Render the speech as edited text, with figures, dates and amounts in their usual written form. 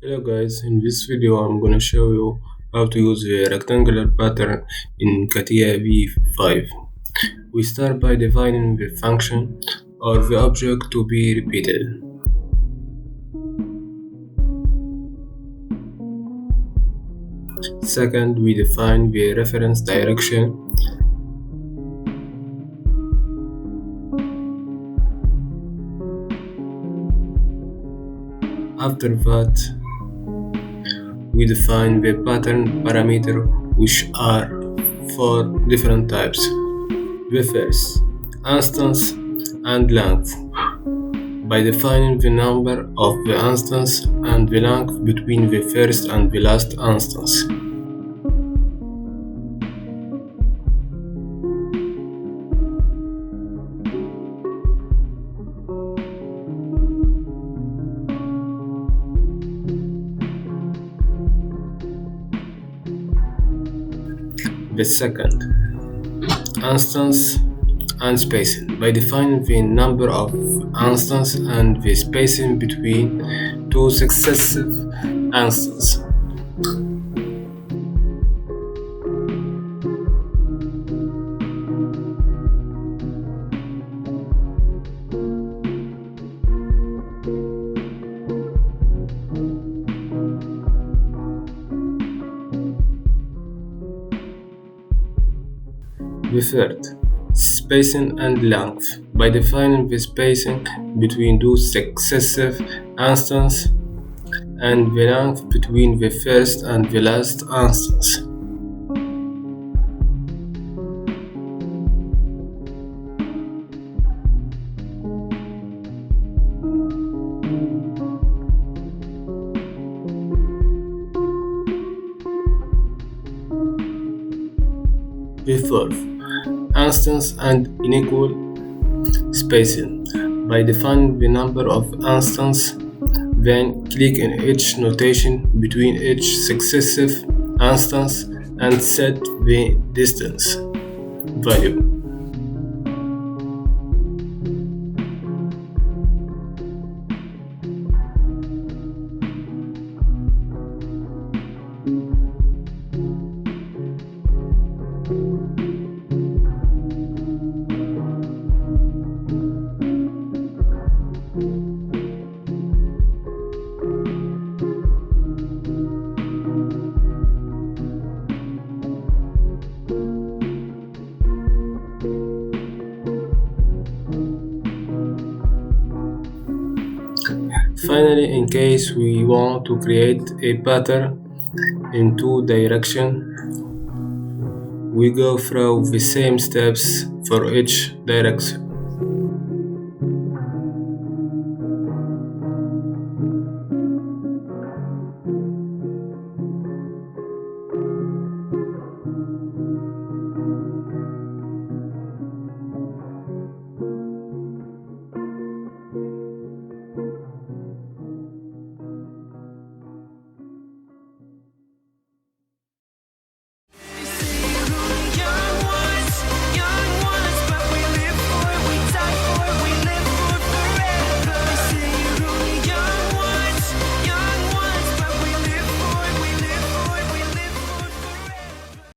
Hello guys, in this video I'm gonna show you how to use the rectangular pattern in Catia V5. We start by defining the function or the object to be repeated. Second, we define the reference direction. After that, we define the pattern parameter, which are four different types: the first, instance and length, by defining the number of the instance and the length between the first and the last instance. The second, instance and spacing, by defining the number of instances and the spacing between two successive instances. The third, spacing and length, by defining the spacing between two successive instances and the length between the first and the last instance. The fourth, instance and unequal spacing, by defining the number of instances, then click in each notation between each successive instance and set the distance value. Finally, in case we want to create a pattern in two directions, we go through the same steps for each direction.